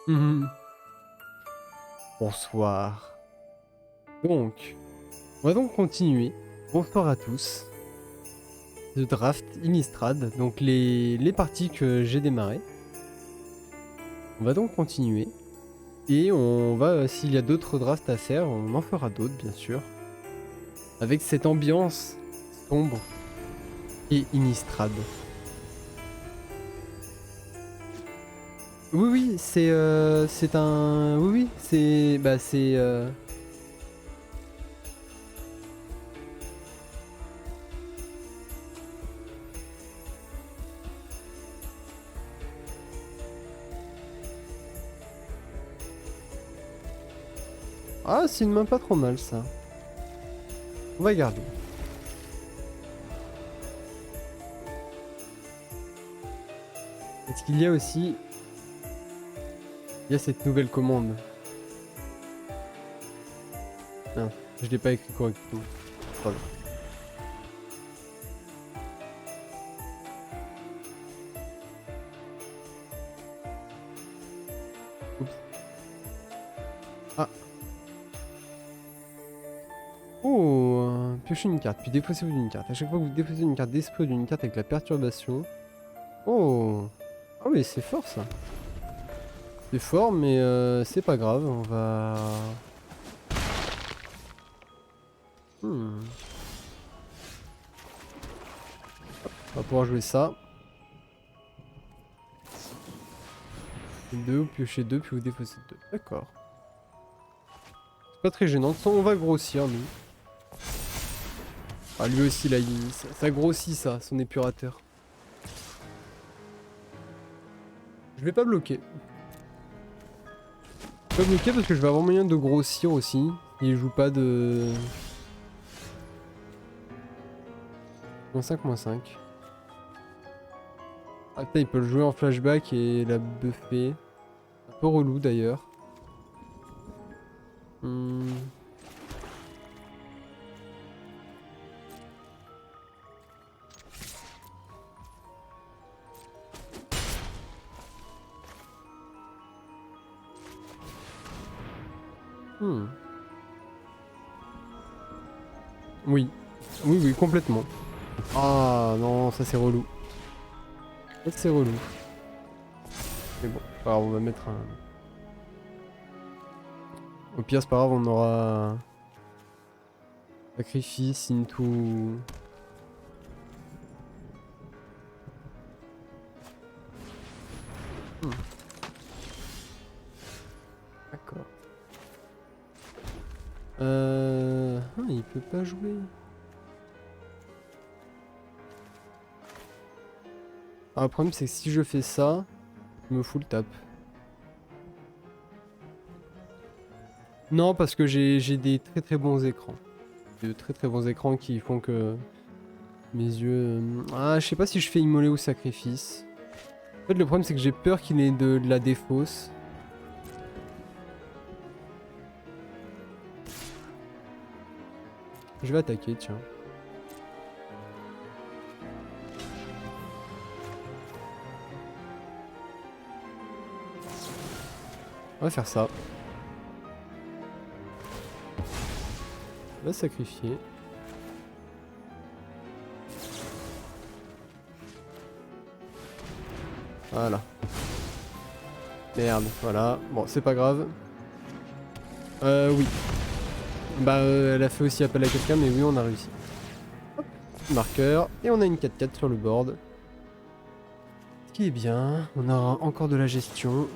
Mhm. Bonsoir. Donc, on va donc continuer. Bonsoir à tous. The draft Innistrad, donc les parties que j'ai démarrées. On va donc continuer. Et on va, s'il y a d'autres drafts à faire, on en fera d'autres, bien sûr. Avec cette ambiance sombre et Innistrad. Oui, oui, c'est un... Oui, oui, c'est... Bah, c'est... Ah, c'est une main pas trop mal, ça. On va garder. Est-ce qu'il y a aussi... Il y a cette nouvelle commande. Non, je l'ai pas écrit correctement. Pardon. Oups. Ah. Oh, piocher une carte, puis défausser une carte. À chaque fois que vous défaussez une carte d'esprit ou d'une carte avec la perturbation. Oh. Ah oui, c'est fort ça. C'est fort, mais c'est pas grave. On va... Hmm. On va pouvoir jouer ça. Deux, piocher deux, puis vous défausser deux. D'accord. C'est pas très gênant. On va grossir, nous. Ah, lui aussi, là, ça grossit, ça, son épurateur. Je vais pas bloquer. Je vais pas bloquer parce que je vais avoir moyen de grossir aussi. Il joue pas de... -5, -5. Ah putain, il peut le jouer en flashback et la buffer. Un peu relou d'ailleurs. Hmm. Hmm. Oui. Oui, oui, complètement. Ah non, ça c'est relou. Ça c'est relou. Mais bon, alors on va mettre un... Au pire, c'est pas grave, on aura... Sacrifice into... Hmm. D'accord. Ah, il peut pas jouer. Ah, le problème c'est que si je fais ça, je me fous le tape. Non, parce que j'ai des très très bons écrans. De très très bons écrans qui font que mes yeux... Ah, je sais pas si je fais immoler ou sacrifice. En fait, le problème c'est que j'ai peur qu'il ait de la défausse. Je vais attaquer, tiens. On va faire ça. On va sacrifier. Voilà. Merde, voilà. Bon, c'est pas grave. Oui. Bah, elle a fait aussi appel à quelqu'un, mais oui, on a réussi. Hop, marqueur. Et on a une 4-4 sur le board. Ce qui est bien. On a encore de la gestion.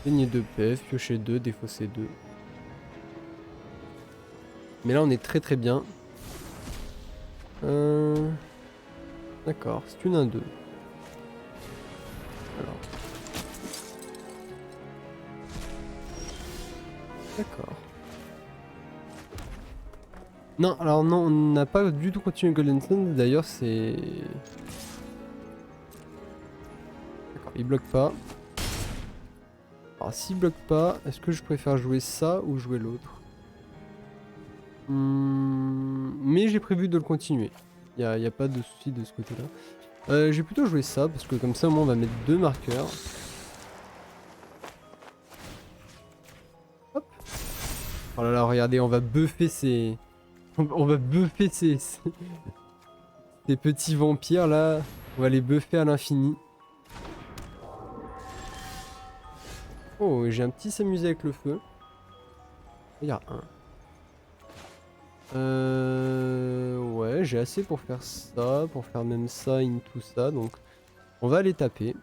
Gagner 2 PF, piocher 2, défausser 2. Mais là, on est très très bien. D'accord, c'est une 1-2. Alors. D'accord. Non, alors non, on n'a pas du tout continué Golden Sun. D'ailleurs, c'est... D'accord, il bloque pas. Alors, s'il bloque pas, est-ce que je préfère jouer ça ou jouer l'autre? Mais j'ai prévu de le continuer. Y a pas de souci de ce côté-là. J'ai plutôt joué ça, parce que comme ça, au moins, on va mettre 2 marqueurs. Oh là là, regardez, on va buffer ces... On va buffer ces petits vampires là. On va les buffer à l'infini. Oh, j'ai un petit s'amuser avec le feu. Il y a un. Ouais, j'ai assez pour faire ça, pour faire même ça, tout ça, donc on va les taper.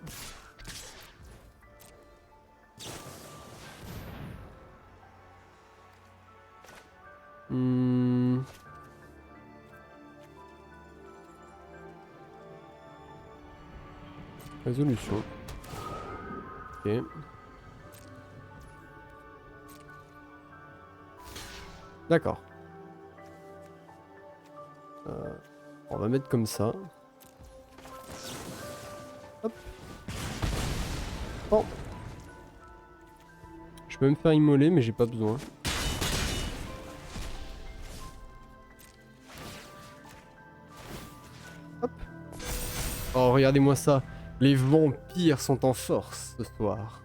Résolution. Ok. D'accord. On va mettre comme ça. Hop. Oh. Je peux me faire immoler, mais j'ai pas besoin. Hop. Oh, regardez-moi ça. Les vampires sont en force ce soir.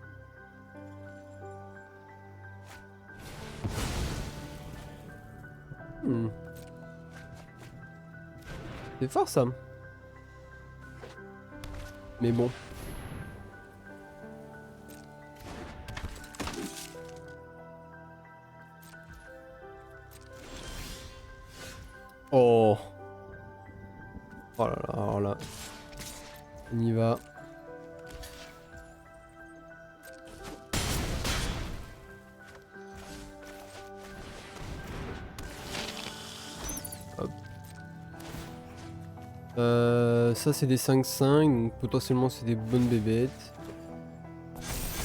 C'est fort ça. Mais bon. Oh. Oh là là, alors là. On y va. Hop. Ça c'est des 5-5, donc potentiellement c'est des bonnes bébêtes.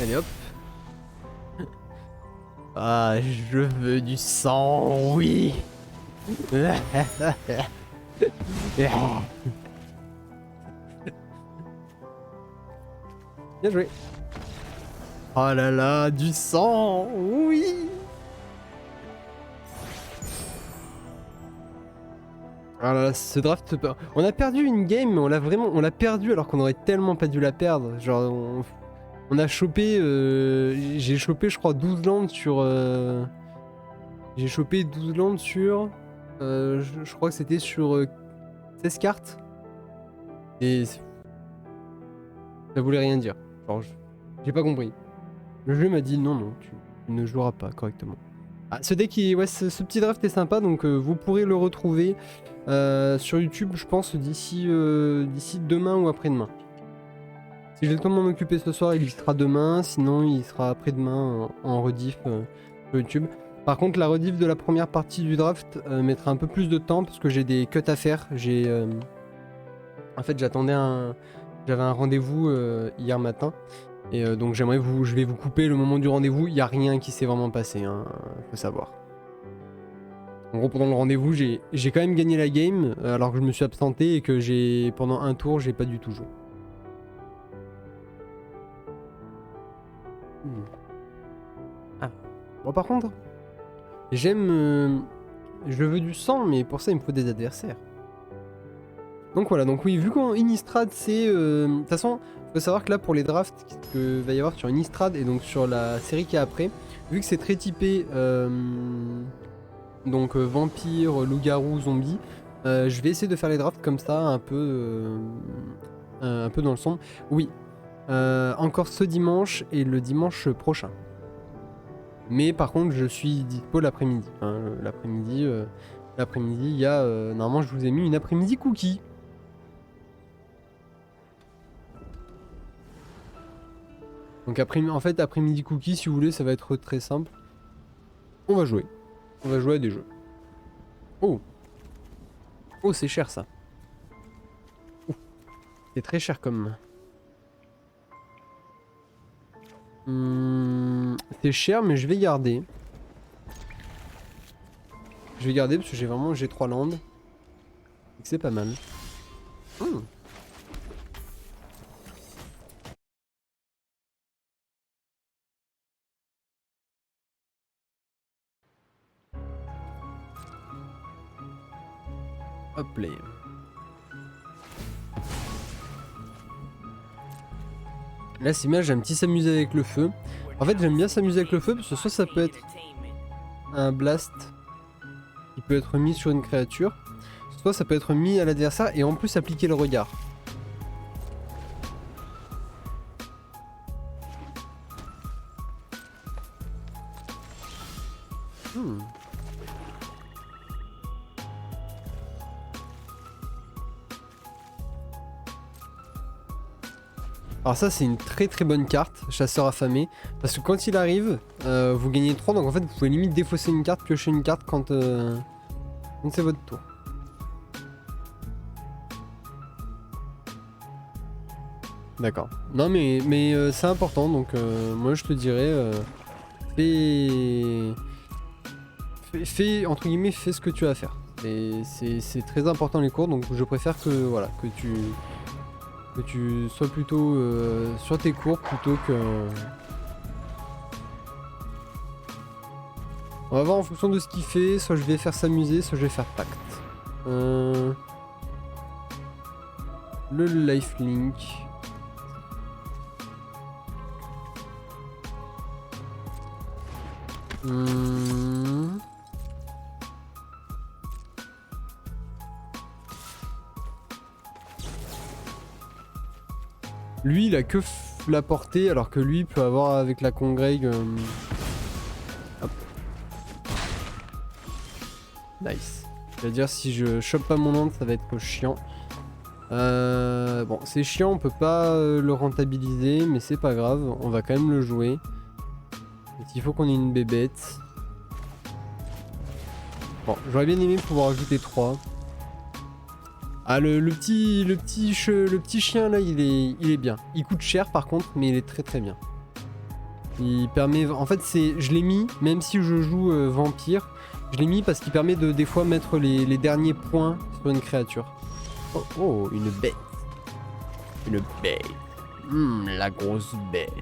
Allez hop. Ah, je veux du sang, oui. Bien joué. Oh là là, du sang, oui. Ah là là, ce draft, on a perdu une game, mais on l'a perdu alors qu'on aurait tellement pas dû la perdre. Genre, on a chopé, j'ai chopé je crois 12 landes sur, j'ai chopé 12 landes sur, je crois que c'était sur 16 cartes. Et ça voulait rien dire. Genre, j'ai pas compris. Le jeu m'a dit non, tu ne joueras pas correctement. Ah, ce deck, ouais, ce petit draft est sympa, donc vous pourrez le retrouver sur YouTube, je pense, d'ici demain ou après-demain. Si j'ai le temps de m'en occuper ce soir, il y sera demain, sinon il sera après-demain en rediff sur YouTube. Par contre, la rediff de la première partie du draft mettra un peu plus de temps parce que j'ai des cuts à faire. En fait, j'avais un rendez-vous hier matin. Et donc je vais vous couper le moment du rendez-vous, il n'y a rien qui s'est vraiment passé, hein, faut savoir. En gros, pendant le rendez-vous, j'ai quand même gagné la game, alors que je me suis absenté et que pendant un tour, j'ai pas du tout joué. Ah. Bon, par contre, je veux du sang, mais pour ça, il me faut des adversaires. Donc voilà, donc oui, vu qu'en Innistrad, c'est... De toute façon, il faut savoir que là, pour les drafts qu'il va y avoir sur Innistrad et donc sur la série qui est après, vu que c'est très typé... donc vampire, loup-garou, zombie, je vais essayer de faire les drafts comme ça, un peu dans le son. Oui, encore ce dimanche et le dimanche prochain. Mais par contre, je suis dispo l'après-midi. Hein, l'après-midi, il y a... normalement, je vous ai mis une après-midi cookie. Donc en fait, après-midi cookie, si vous voulez, ça va être très simple. On va jouer. On va jouer à des jeux. Oh. Oh, c'est cher ça. C'est très cher comme... c'est cher, mais je vais garder. Je vais garder parce que j'ai 3 landes. C'est pas mal. Hop là. Là c'est bien, j'ai un petit s'amuser avec le feu. En fait j'aime bien s'amuser avec le feu parce que soit ça peut être un blast qui peut être mis sur une créature, soit ça peut être mis à l'adversaire et en plus appliquer le regard. Alors ça c'est une très très bonne carte, chasseur affamé, parce que quand il arrive, vous gagnez 3, donc en fait vous pouvez limite défausser une carte, piocher une carte quand c'est votre tour. D'accord. Non mais c'est important, donc moi je te dirais, fais entre guillemets, fais ce que tu as à faire. Et c'est très important les cours, donc je préfère que voilà que tu sois plutôt sur tes cours plutôt que... On va voir en fonction de ce qu'il fait, soit je vais faire s'amuser, soit je vais faire pacte. Le lifelink. Lui il a que la portée alors que lui peut avoir avec la congrègue. Hop. Nice. Je veux dire si je chope pas mon land ça va être chiant. Bon c'est chiant, on peut pas le rentabiliser mais c'est pas grave, on va quand même le jouer. Il faut qu'on ait une bébête. Bon j'aurais bien aimé pouvoir ajouter 3. Ah le petit chien là il est bien. Il coûte cher par contre mais il est très très bien. Il permet... En fait je l'ai mis même si je joue vampire. Je l'ai mis parce qu'il permet de des fois mettre les derniers points sur une créature. Oh, oh une bête. Une bête. La grosse bête.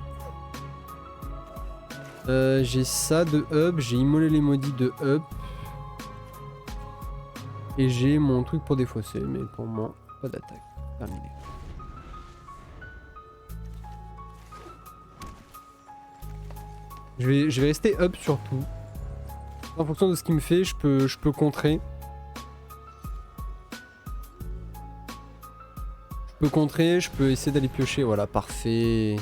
J'ai ça de up. J'ai immolé les maudits de up. Et j'ai mon truc pour défausser, mais pour moi, pas d'attaque. Terminé. Je vais rester up sur tout. En fonction de ce qu'il me fait, je peux contrer. Je peux essayer d'aller piocher. Voilà, parfait.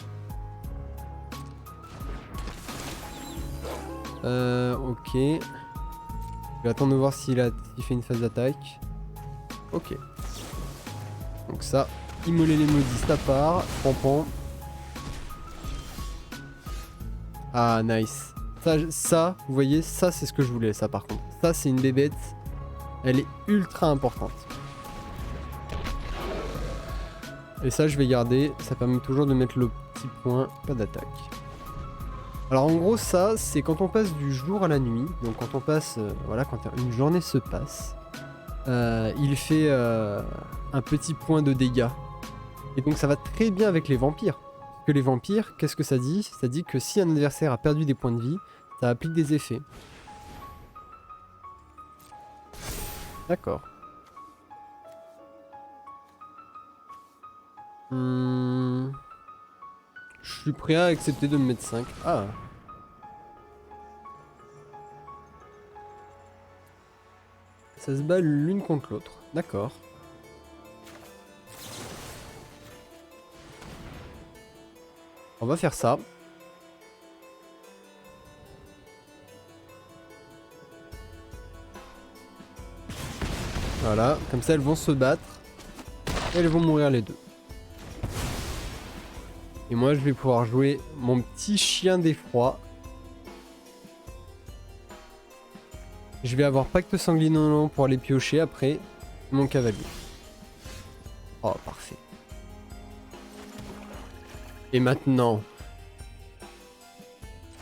Ok. Je vais attendre de voir s'il fait une phase d'attaque. Ok. Donc ça, immoler les maudits à part. Pampan. Ah, nice. Ça, vous voyez, ça c'est ce que je voulais, ça par contre. Ça c'est une bébête. Elle est ultra importante. Et ça je vais garder. Ça permet toujours de mettre le petit point. Pas d'attaque. Alors en gros ça c'est quand on passe du jour à la nuit. Donc quand on passe, voilà, quand une journée se passe. Il fait un petit point de dégâts. Et donc ça va très bien avec les vampires. Parce que les vampires, qu'est-ce que ça dit? Ça dit que si un adversaire a perdu des points de vie, ça applique des effets. D'accord. Je suis prêt à accepter de me mettre 5. Ah. Ça se bat l'une contre l'autre. D'accord. On va faire ça. Voilà, comme ça elles vont se battre. Et elles vont mourir les deux. Et moi je vais pouvoir jouer mon petit chien d'effroi. Je vais avoir pacte sanguinolent pour aller piocher après mon cavalier. Oh parfait. Et maintenant,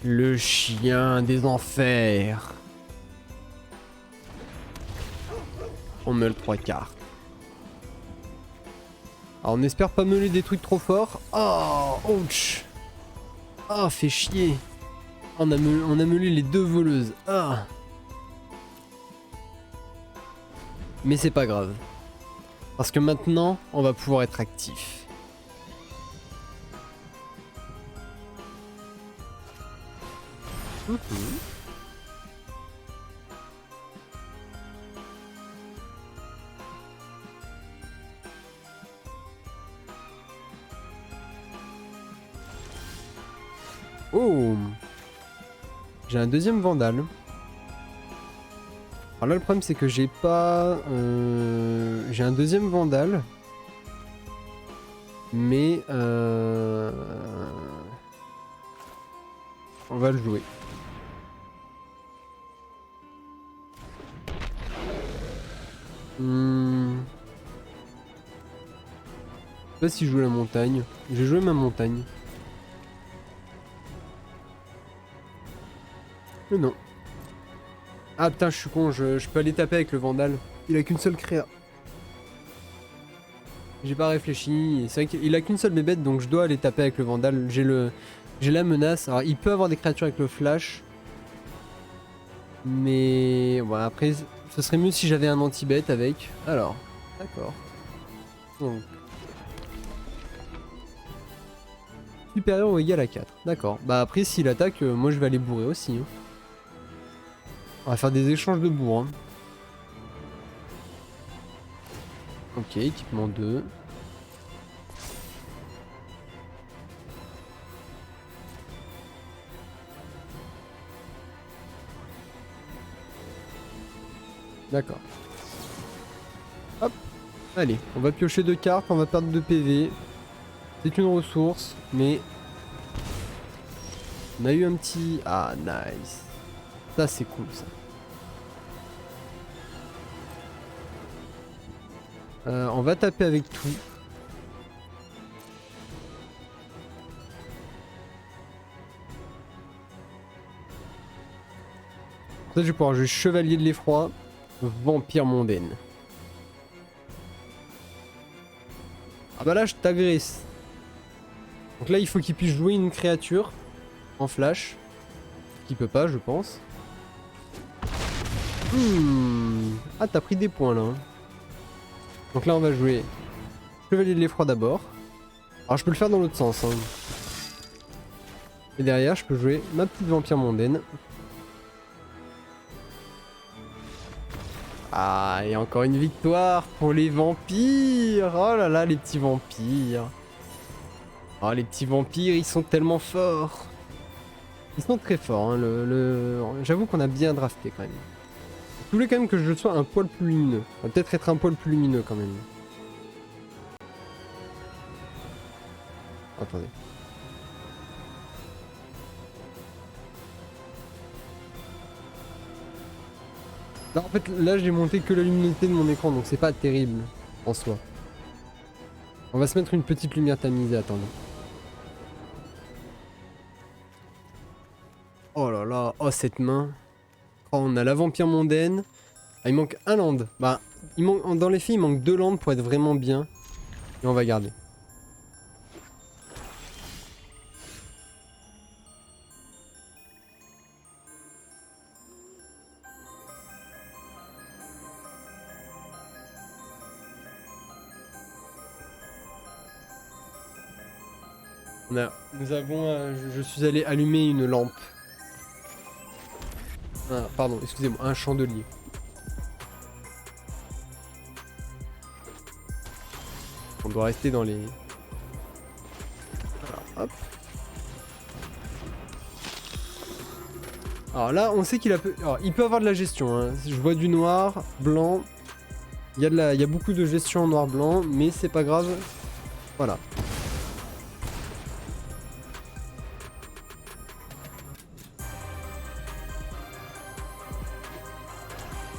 le chien des enfers. On meule 3 cartes. Alors on espère pas meuler des trucs trop forts. Oh, ouch. Ah, fait chier. On a meulé les 2 voleuses. Ah. Mais c'est pas grave. Parce que maintenant, on va pouvoir être actif. Oh! J'ai un deuxième Vandal. Alors là, le problème, c'est que j'ai pas... j'ai un deuxième Vandal. Mais... on va le jouer. Je sais pas si je joue la montagne. J'ai joué ma montagne. Mais non. Ah putain, je suis con, je peux aller taper avec le Vandal. Il a qu'une seule créa. J'ai pas réfléchi. C'est vrai qu'il a qu'une seule bébête, donc je dois aller taper avec le Vandal. J'ai la menace. Alors, il peut avoir des créatures avec le flash. Mais... bon, après, ce serait mieux si j'avais un anti-bête avec. Alors, d'accord. Donc... supérieur ou égal à 4. D'accord. Bah après, s'il attaque, moi je vais aller bourrer aussi. Hein. On va faire des échanges de bourre. Hein. Ok, équipement 2. D'accord. Hop. Allez, on va piocher 2 cartes, on va perdre 2 PV. C'est une ressource, mais... on a eu un petit... ah, nice. Ça, c'est cool, ça. On va taper avec tout. Ça, je vais pouvoir jouer Chevalier de l'Effroi, Vampire mondaine. Ah bah là, je t'agresse. Donc là, il faut qu'il puisse jouer une créature en flash. Qu'il peut pas, je pense. Ah, t'as pris des points là. Hein. Donc là, on va jouer Chevalier de l'Effroi d'abord. Alors, je peux le faire dans l'autre sens. Hein. Et derrière, je peux jouer ma petite Vampire mondaine. Ah, et encore une victoire pour les vampires. Oh là là, les petits vampires. Oh, les petits vampires, ils sont tellement forts. Ils sont très forts. Hein, j'avoue qu'on a bien drafté quand même. Je voulais quand même que je sois un poil plus lumineux. On va peut-être être un poil plus lumineux quand même. Attendez. Non, en fait, là, j'ai monté que la luminosité de mon écran, donc c'est pas terrible en soi. On va se mettre une petite lumière tamisée, attendez. Oh là là, oh cette main. Oh, on a la vampire mondaine. Ah, il manque un land. Bah, dans les faits, il manque 2 lands pour être vraiment bien. Et on va garder. Nous avons... je suis allé allumer une lampe. Ah, pardon, excusez-moi, un chandelier. On doit rester dans les... alors, hop. Alors là, on sait qu'il a... alors, il peut avoir de la gestion. Hein. Je vois du noir, blanc. Il y a beaucoup de gestion en noir-blanc, mais c'est pas grave. Voilà.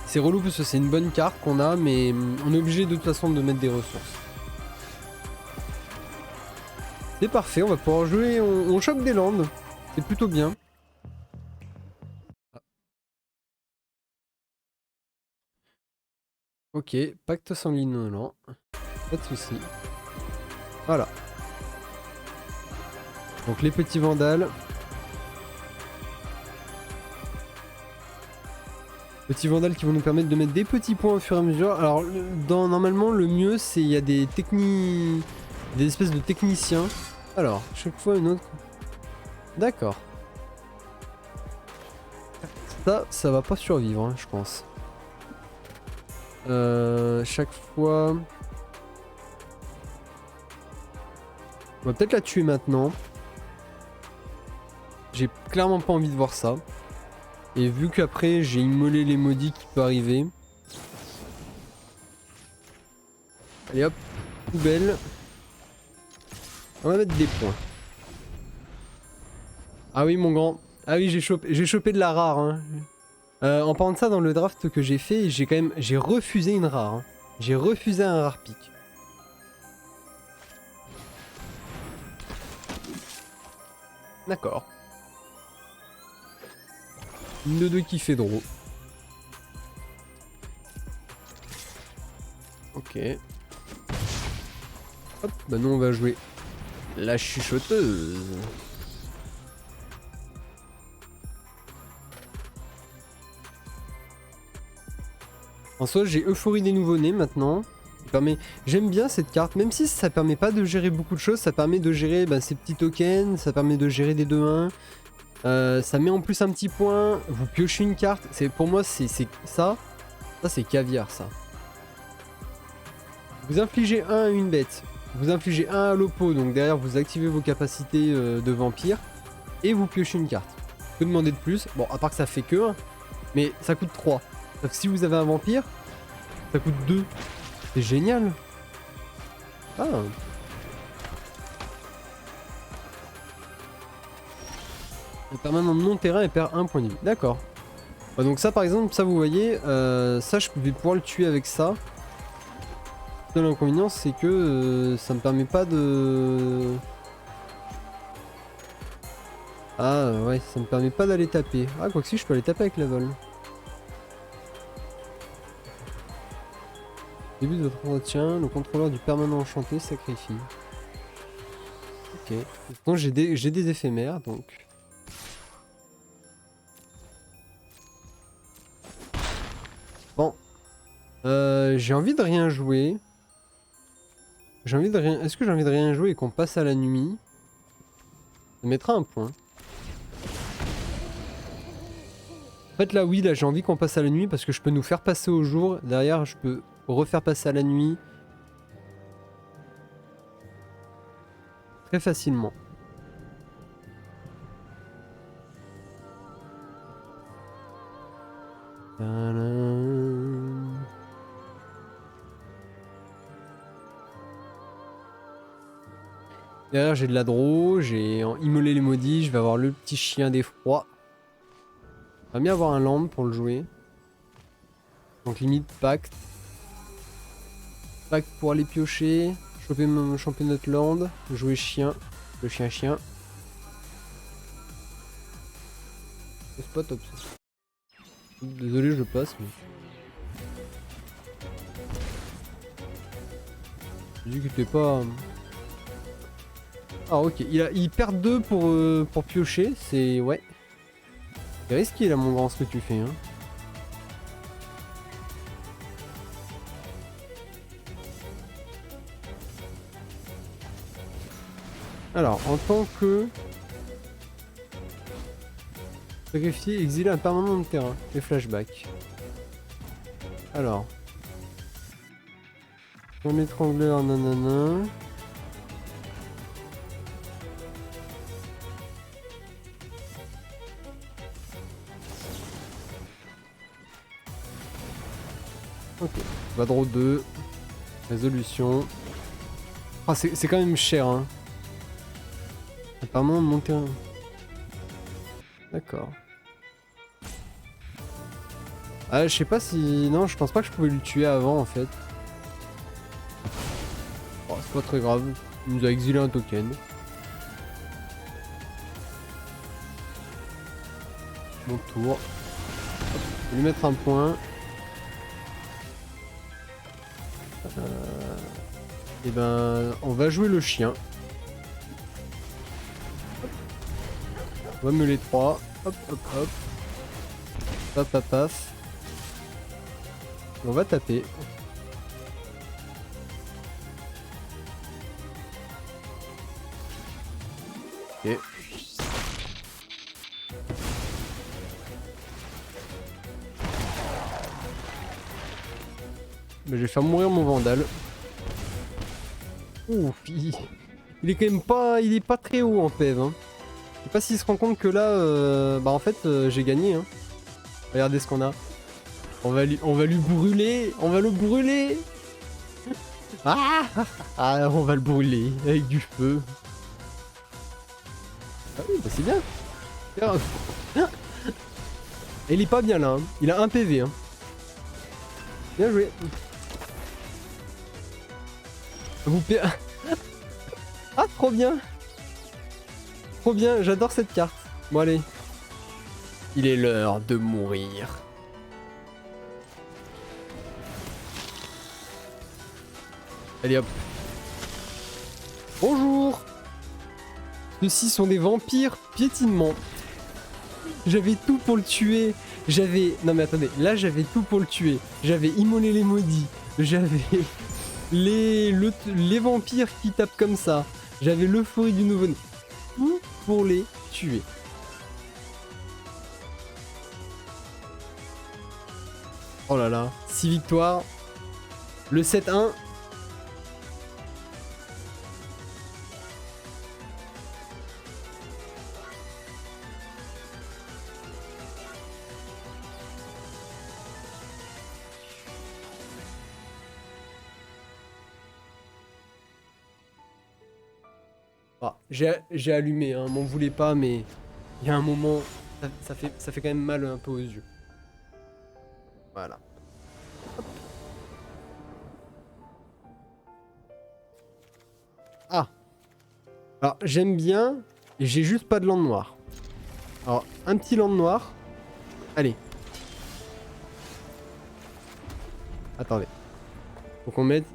C'est relou parce que c'est une bonne carte qu'on a, mais on est obligé de toute façon de mettre des ressources. C'est parfait, on va pouvoir jouer, on choque des landes. C'est plutôt bien. Ok, pacte sanguinolent. Pas de soucis. Voilà. Donc les petits vandales. Petits vandales qui vont nous permettre de mettre des petits points au fur et à mesure. Alors normalement le mieux c'est il y a des techniques, des espèces de techniciens. Alors chaque fois une autre. D'accord. Ça va pas survivre hein, je pense. Chaque fois. On va peut-être la tuer maintenant. J'ai clairement pas envie de voir ça. Et vu qu'après j'ai immolé les maudits qui peuvent arriver. Allez hop, poubelle. On va mettre des points. Ah oui mon grand. Ah oui j'ai chopé de la rare. Hein. En parlant de ça, dans le draft que j'ai fait, j'ai refusé une rare. Hein. J'ai refusé un rare pick. D'accord. Une de deux qui fait draw. Ok. Hop, bah nous on va jouer la chuchoteuse. En soi, j'ai Euphorie des nouveau-nés maintenant. J'aime bien cette carte, même si ça permet pas de gérer beaucoup de choses, ça permet de gérer ces petits tokens, ça permet de gérer des 2-1. Ça met en plus un petit point, vous piochez une carte. Pour moi, c'est ça. Ça, c'est caviar, ça. Vous infligez 1 à une bête, vous infligez 1 à l'oppo, donc derrière vous activez vos capacités de vampire, et vous piochez une carte. Que demander de plus? Bon, à part que ça fait que 1, mais ça coûte 3. Donc si vous avez un vampire, ça coûte 2. C'est génial. Ah. Le permanent de non-terrain et perd 1 point de vie. D'accord. Bah donc ça par exemple, ça vous voyez, ça je vais pouvoir le tuer avec ça. Le seul inconvénient c'est que ça me permet pas de... Ah ouais, ça me permet pas d'aller taper. Ah quoi que si, je peux aller taper avec la vol. Début de votre entretien, le contrôleur du permanent enchanté sacrifie. Ok. Donc j'ai des éphémères donc. Bon. J'ai envie de rien jouer. Est-ce que j'ai envie de rien jouer et qu'on passe à la nuit? Ça mettra un point. En fait là oui, là j'ai envie qu'on passe à la nuit parce que je peux nous faire passer au jour. Derrière je peux refaire passer à la nuit. Très facilement. Derrière j'ai de la draw, j'ai immolé les maudits, je vais avoir le petit chien d'effroi. J'aimerais bien avoir un land pour le jouer. Donc limite pacte. Pacte pour aller piocher, choper notre land, jouer chien, le chien. C'est pas top ça. Désolé je passe mais... J'ai dit que t'es pas... Ah ok, il perd 2 pour piocher, c'est... Ouais. C'est risqué là mon grand ce que tu fais hein. Alors, en tant que... Sacrifier, exiler un permanent de terrain. Les flashbacks. Alors. Ton étrangleur, nanana. Ok. Vadro 2. Résolution. Ah, c'est quand même cher, hein. Apparemment, mon terrain. D'accord. Ah, je sais pas si... Non, je pense pas que je pouvais le tuer avant, en fait. Oh, c'est pas très grave. Il nous a exilé un token. Mon tour. Je vais lui mettre un point. Et ben, on va jouer le chien. On va me les 3. Hop, hop, hop. Paf, paf, paf. On va taper. Ok. Ben, je vais faire mourir mon Vandal. Ouf, il est quand même pas... Il est pas très haut en PV. Hein. sais pas s'il se rend compte que là, bah en fait, j'ai gagné. Hein. Regardez ce qu'on a. On va lui brûler. On va le brûler. Ah, ah, on va le brûler avec du feu. Ah oui, bah c'est bien. Regarde. Il est pas bien là. Hein. Il a un PV. Hein. Bien joué. Vous Ah, trop bien. Trop bien, j'adore cette carte. Bon allez. Il est l'heure de mourir. Allez hop. Bonjour. Ceux-ci sont des vampires piétinement. J'avais tout pour le tuer. Non mais attendez, là j'avais tout pour le tuer. J'avais immolé les maudits. J'avais les vampires qui tapent comme ça. J'avais l'euphorie du nouveau-né. Tout pour les tuer. Oh là là, 6 victoires. Le 7-1. Ah, j'ai allumé, hein, m'en voulez pas, mais il y a un moment, ça fait quand même mal un peu aux yeux. Voilà. Hop. Ah. Alors, j'aime bien, et j'ai juste pas de lande noire. Alors, un petit lande noire. Allez. Attendez. Faut qu'on mette...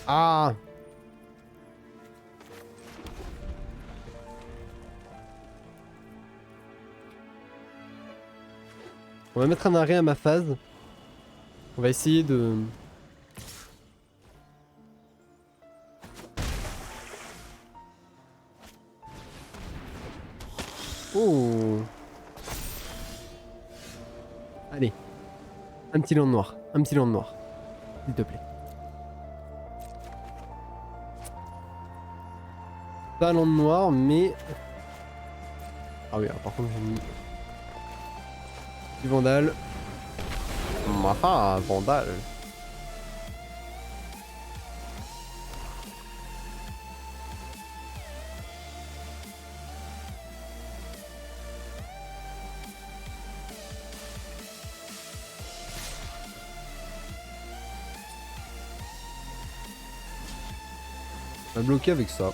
Ah. On va mettre un arrêt à ma phase. On va essayer de... Oh. Allez. Un petit land noir. Un petit land noir. S'il te plaît. Pas land noir, mais... Ah oui, alors, par contre j'ai mis... Du vandale. Ah, vandale. On va bloquer avec ça.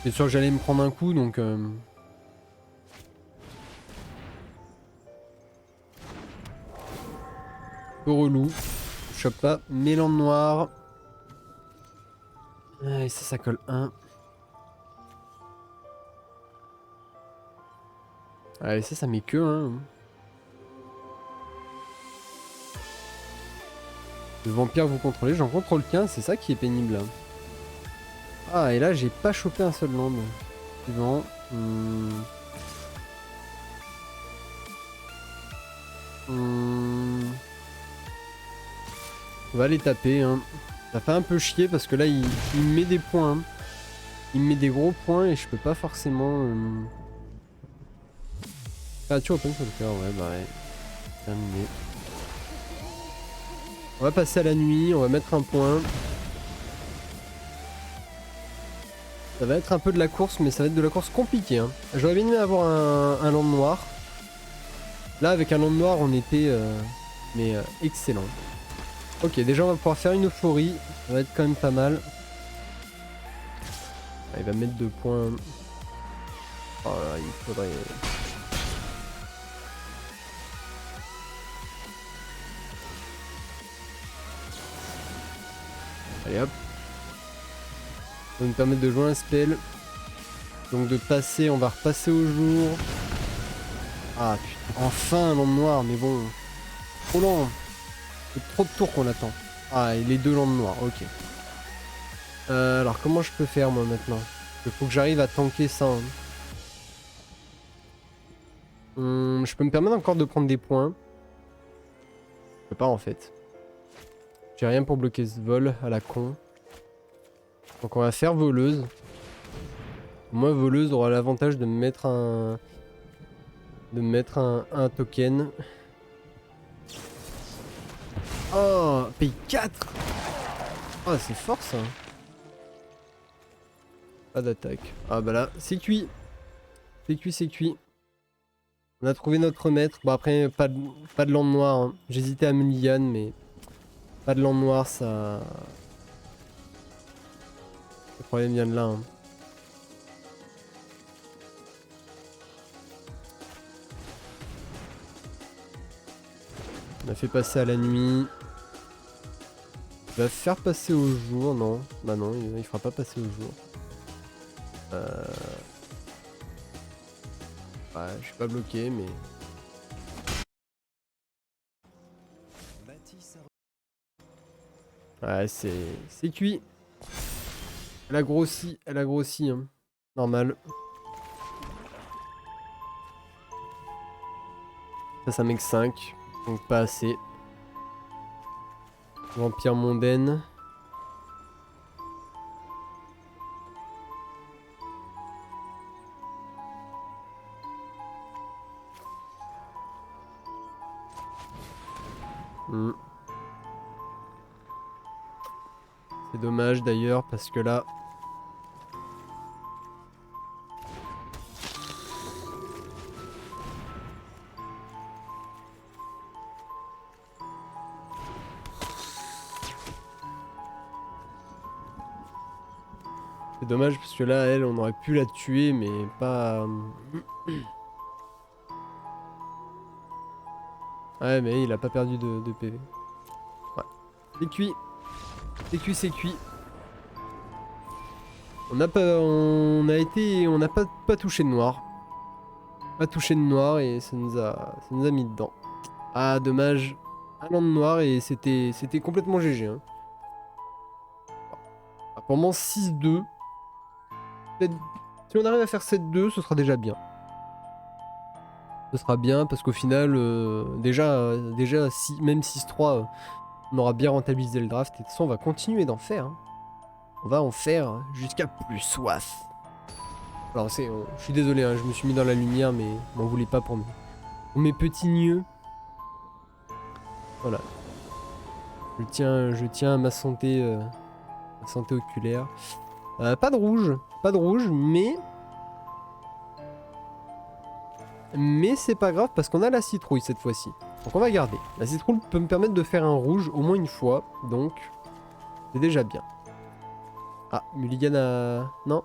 C'est sûr que j'allais me prendre un coup, donc... Peu relou. Je chope pas. Mélan noir. Et ça colle 1. Allez, ça met que 1. Le vampire vous contrôlez, j'en contrôle qu'un, c'est ça qui est pénible là. Ah, et là j'ai pas chopé un seul land. Suivant. On va les taper. Hein. Ça fait un peu chier parce que là il me met des points. Hein. Il me met des gros points et je peux pas forcément... Créature open sur le cœur, ouais, bah ouais. Terminé. On va passer à la nuit, on va mettre un point. Ça va être un peu de la course, mais ça va être de la course compliquée. Hein. J'aurais bien aimé avoir un land noir. Là, avec un land noir, on était... excellent. Ok, déjà on va pouvoir faire une euphorie. Ça va être quand même pas mal. Ah, il va mettre 2 points. Oh là, il faudrait... Allez hop. Ça va nous permettre de jouer un spell. Donc de passer, on va repasser au jour. Ah putain, enfin un land noir, mais bon. Trop lent. C'est trop de tours qu'on attend. Ah, et les 2 landes noires, ok. Alors comment je peux faire moi maintenant? Il faut que j'arrive à tanker ça. Hein. Je peux me permettre encore de prendre des points. Je peux pas en fait. J'ai rien pour bloquer ce vol à la con. Donc on va faire voleuse. Moi voleuse aura l'avantage de me mettre un... un token. Oh, paye 4. Oh, c'est fort ça. Pas d'attaque. Ah bah là, c'est cuit. C'est cuit, c'est cuit. On a trouvé notre maître. Bon après, pas de lande noire. Hein. J'hésitais à Mulligan, mais pas de lande noire, ça... Le problème vient de là. Hein. On a fait passer à la nuit. Il va faire passer au jour, non. Bah non, il fera pas passer au jour. Ouais, je suis pas bloqué, mais... Ouais, c'est cuit. Elle a grossi, hein. Normal. Ça make 5, donc pas assez. Vampire mondaine. Hmm. C'est dommage d'ailleurs parce que là... C'est dommage parce que là, elle, on aurait pu la tuer, mais pas... Ouais, mais il a pas perdu de PV. Ouais. C'est cuit. C'est cuit, c'est cuit. On n'a pas... On a été... On n'a pas touché de noir. Pas touché de noir et ça nous a mis dedans. Ah, dommage. Un land de noir et c'était complètement GG. Hein. Apparemment 6-2. Si on arrive à faire 7-2, ce sera déjà bien. Ce sera bien parce qu'au final, déjà même 6-3, on aura bien rentabilisé le draft. Et de toute façon, on va continuer d'en faire. Hein. On va en faire jusqu'à plus soif. Alors, je suis désolé, hein, je me suis mis dans la lumière, mais m'en voulez pas pour mes petits nieux. Voilà. Je tiens à ma santé oculaire. Pas de rouge, mais c'est pas grave parce qu'on a la citrouille cette fois-ci. Donc on va garder. La citrouille peut me permettre de faire un rouge au moins une fois, donc c'est déjà bien. Ah, Mulligan a... Non.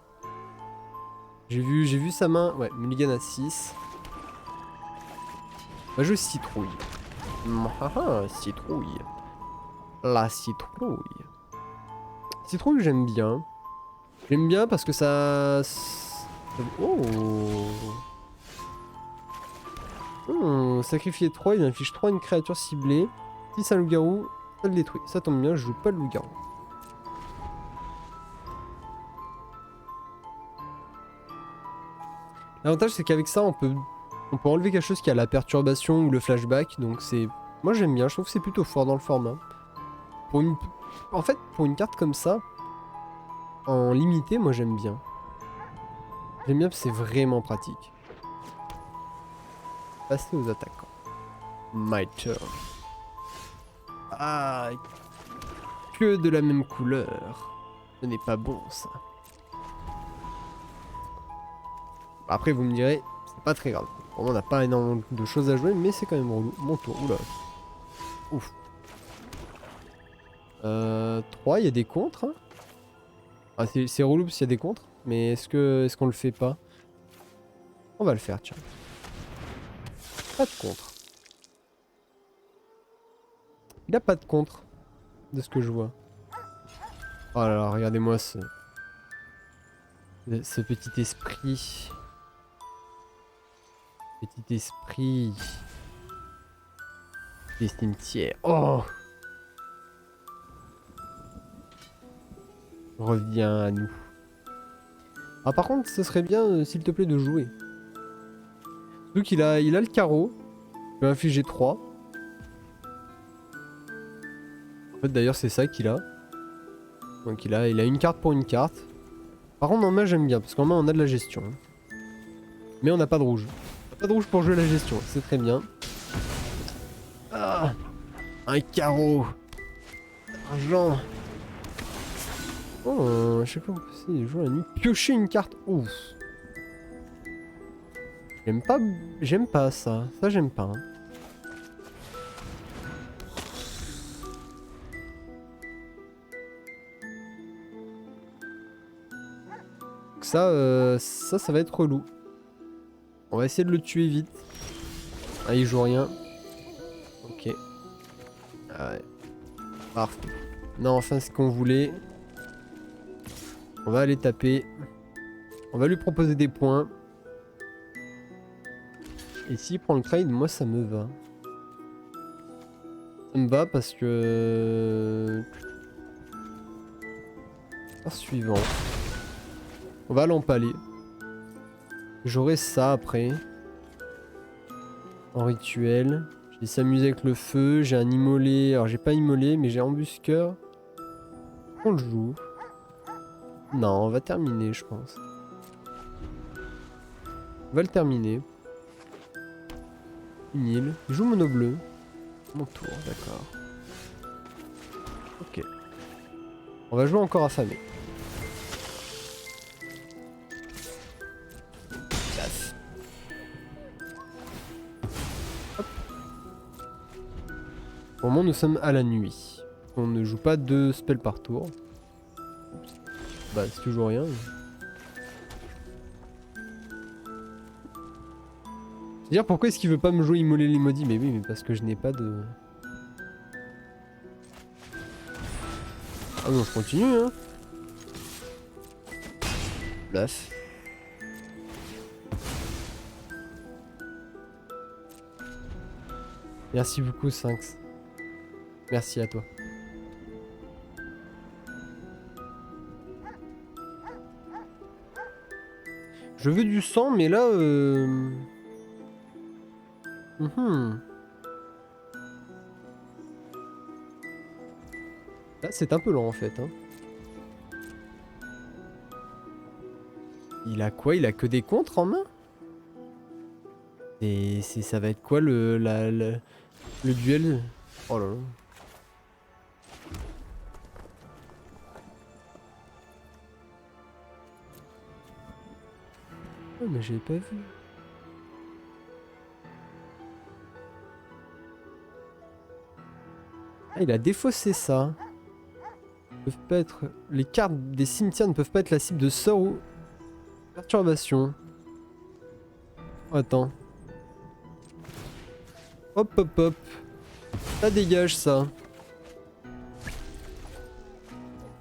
J'ai vu sa main. Ouais, Mulligan a 6. On va jouer citrouille. Citrouille. La citrouille. Citrouille, j'aime bien. J'aime bien parce que ça... Oh. Sacrifier 3, il inflige 3 à une créature ciblée. Si c'est un loup-garou, ça le détruit. Ça tombe bien, je joue pas le loup-garou. L'avantage c'est qu'avec ça on peut enlever quelque chose qui a la perturbation ou le flashback. Donc c'est... Moi j'aime bien, je trouve que c'est plutôt fort dans le format. En fait, pour une carte comme ça, en limité, moi j'aime bien. J'aime bien parce que c'est vraiment pratique. Passer aux attaquants. My turn. Ah, que de la même couleur. Ce n'est pas bon ça. Après vous me direz, c'est pas très grave. On n'a pas énormément de choses à jouer, mais c'est quand même relou. Mon tour, oula. Ouf. 3, il y a des contres. Hein. Ah, c'est relou parce qu'il y a des contres. Mais est-ce qu'on le fait pas? On va le faire, tiens. Pas de contre. Il a pas de contre. De ce que je vois. Oh là là, regardez-moi ce petit esprit. Petit esprit. Des cimetières. Oh! Reviens à nous. Ah par contre, ce serait bien, s'il te plaît, de jouer. Donc il a le carreau. Je vais infliger 3. En fait d'ailleurs c'est ça qu'il a. Donc il a une carte pour une carte. Par contre en main j'aime bien, parce qu'en main on a de la gestion. Mais on n'a pas de rouge. On n'a pas de rouge pour jouer la gestion, c'est très bien. Ah, un carreau. Argent. Oh, je sais pas, on peut jouer la nuit. Piocher une carte. Ouf. J'aime pas ça. Ça j'aime pas. Hein. Donc ça va être relou. On va essayer de le tuer vite. Ah, il joue rien. Ok. Ah ouais. Parfait. Non, enfin ce qu'on voulait. On va aller taper. On va lui proposer des points. Et s'il prend le trade, moi ça me va. Ça me va parce que... Suivant. On va l'empaler. J'aurai ça après. En rituel. Je vais s'amuser avec le feu. J'ai un immolé. Alors j'ai pas immolé, mais j'ai embusqueur. On le joue. Non, on va terminer, je pense. On va le terminer. Une île. Je joue mono bleu. Mon tour, d'accord. Ok. On va jouer encore affamé. Classe. Hop. Pour le moment, nous sommes à la nuit. On ne joue pas 2 spells par tour. Bah, c'est toujours rien. C'est-à-dire, pourquoi est-ce qu'il veut pas me jouer immoler les maudits? Mais oui, mais parce que je n'ai pas de... Ah non, je continue, hein. Bluff. Merci beaucoup, Sphinx. Merci à toi. Je veux du sang, mais là... Là, c'est un peu lent, en fait. Hein. Il a quoi? Il a que des contres en main? Et ça va être quoi le duel? Oh là là. Oh, mais j'ai pas vu. Ah, il a défaussé ça. Peuvent pas être... Les cartes des cimetières ne peuvent pas être la cible de sorts ou perturbation. Oh, attends. Hop hop hop. Ça dégage ça.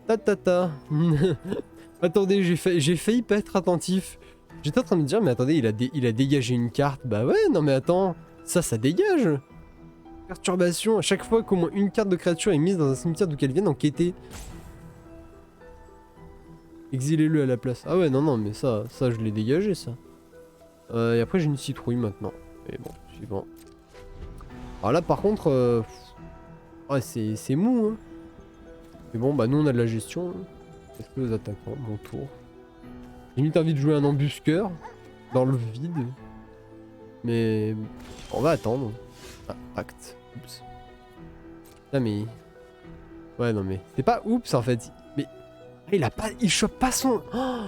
Ta ta ta. Attendez, j'ai failli pas être attentif. J'étais en train de me dire, mais attendez, il a dégagé une carte. Bah ouais, non mais attends. Ça dégage. Perturbation. À chaque fois qu'au moins une carte de créature est mise dans un cimetière d'où qu'elle vienne enquêter. Exilez-le à la place. Ah ouais, non, mais ça je l'ai dégagé, ça. Et après, j'ai une citrouille maintenant. Et bon, suivant. Alors là, par contre... Ouais, c'est mou, hein. Mais bon, bah nous, on a de la gestion. Est-ce que les attaquants, mon tour. Limite envie de jouer un embusqueur. Dans le vide. Mais... On va attendre. Ah, acte. Oups. Ah, mais... Ouais, non, mais... C'est pas oups, en fait. Mais... Il a pas... Il chope pas son... Oh,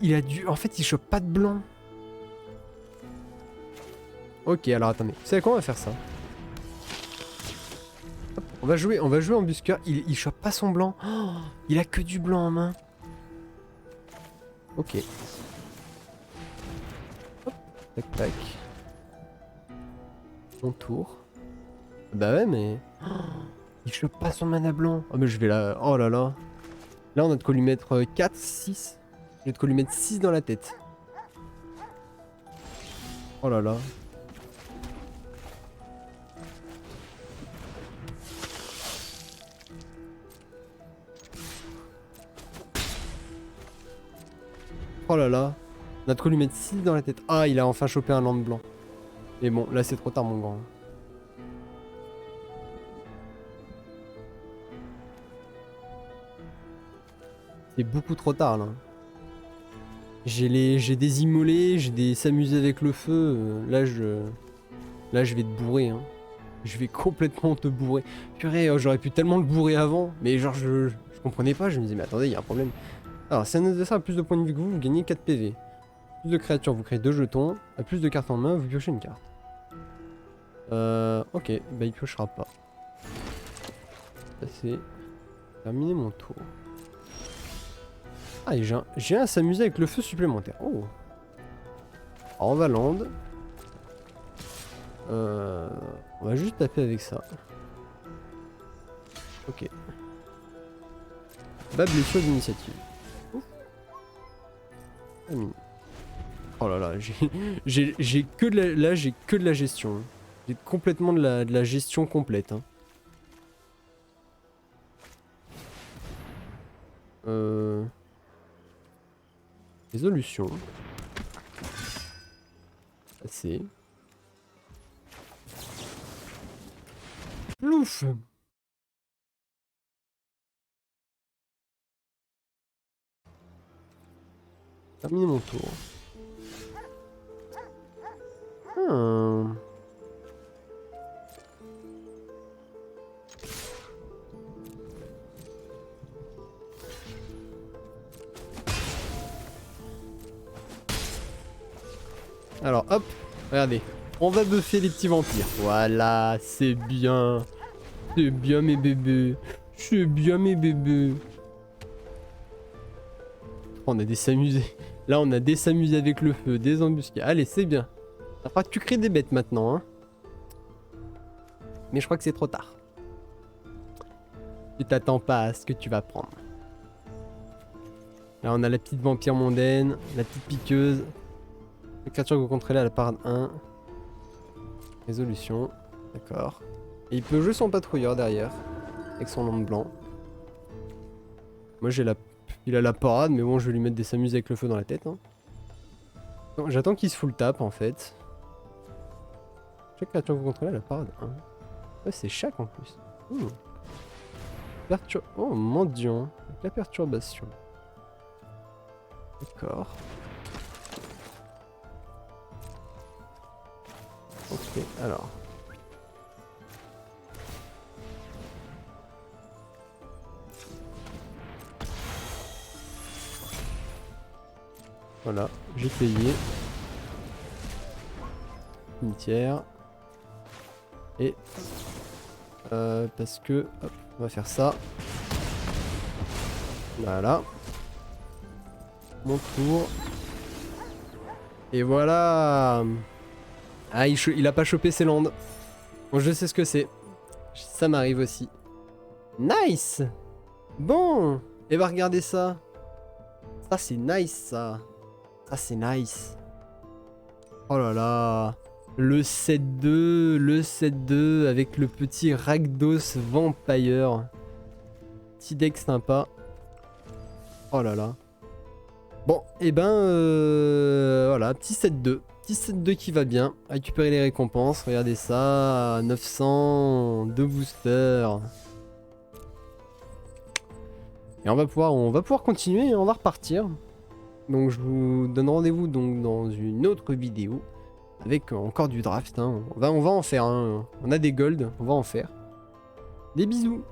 il a dû... En fait, il chope pas de blanc. Ok, alors attendez. Vous savez quoi, on va faire ça. Hop, on va jouer embusqueur. Il chope pas son blanc. Oh, il a que du blanc en main. Ok. Hop, tac tac. Mon tour. Bah ouais, mais... Oh, il chope pas son mana blanc. Oh, mais je vais là... Oh là là. Là, on a de quoi lui mettre 4, 6. J'ai de quoi lui mettre 6 dans la tête. Oh là là. Oh là là. On a de quoi lui mettre 6 dans la tête. Ah, il a enfin chopé un land blanc. Mais bon, là c'est trop tard mon grand. C'est beaucoup trop tard là. J'ai des immolés, j'ai des s'amuser avec le feu. Là je vais te bourrer. Hein. Je vais complètement te bourrer. Purée, j'aurais pu tellement le bourrer avant. Mais genre je comprenais pas. Je me disais mais attendez, il y a un problème. Alors si un adversaire a plus de points de vie que vous gagnez 4 PV. Plus de créatures, vous créez 2 jetons. À plus de cartes en main, vous piochez une carte. Ok, bah il piochera pas. Ça c'est terminé mon tour. Ah, et j'ai un à s'amuser avec le feu supplémentaire. Oh. Alors on va land. On va juste taper avec ça. Ok. Bas blessure d'initiative. Oh là là, j'ai que de la, là j'ai que de la gestion. J'ai complètement de la gestion complète. Hein. Résolution. Assez. Plouf. Terminé mon tour. Alors hop, regardez. On va buffer les petits vampires. Voilà, c'est bien. C'est bien mes bébés. C'est bien mes bébés. On a des s'amuser. Là, on a des s'amuser avec le feu, des embuscades. Allez, c'est bien. Ça fera que tu crées des bêtes maintenant. Hein. Mais je crois que c'est trop tard. Tu t'attends pas à ce que tu vas prendre. Là, on a la petite vampire mondaine, la petite piqueuse. La créature que vous contrôlez à la parade 1. Résolution. D'accord. Et il peut jouer son patrouilleur derrière. Avec son lampe blanc. Moi, il a la parade, mais bon, je vais lui mettre des s'amuser avec le feu dans la tête. Hein. J'attends qu'il se full tap en fait. Chaque créature que vous contrôlez à la parade 1. Ouais, c'est chaque en plus. Oh, mendiant. Avec la perturbation. D'accord. Ok, alors. Voilà, j'ai payé. Cimetière. Et... parce que... Hop, on va faire ça. Voilà. Mon tour. Et voilà. Ah, il a pas chopé ses landes. Bon, je sais ce que c'est. Ça m'arrive aussi. Nice. Bon. Et bah regardez ça. Ça c'est nice ça. Ça c'est nice. Oh là là. Le 7-2. Le 7-2 avec le petit Rakdos Vampire. Petit deck sympa. Oh là là. Bon, et ben voilà, petit 7-2. Petit 7-2 qui va bien. Récupérer les récompenses. Regardez ça. 900 de booster. Et on va pouvoir continuer et on va repartir. Donc je vous donne rendez-vous donc dans une autre vidéo. Avec encore du draft. Hein. On va en faire. Hein. On a des golds. On va en faire. Des bisous.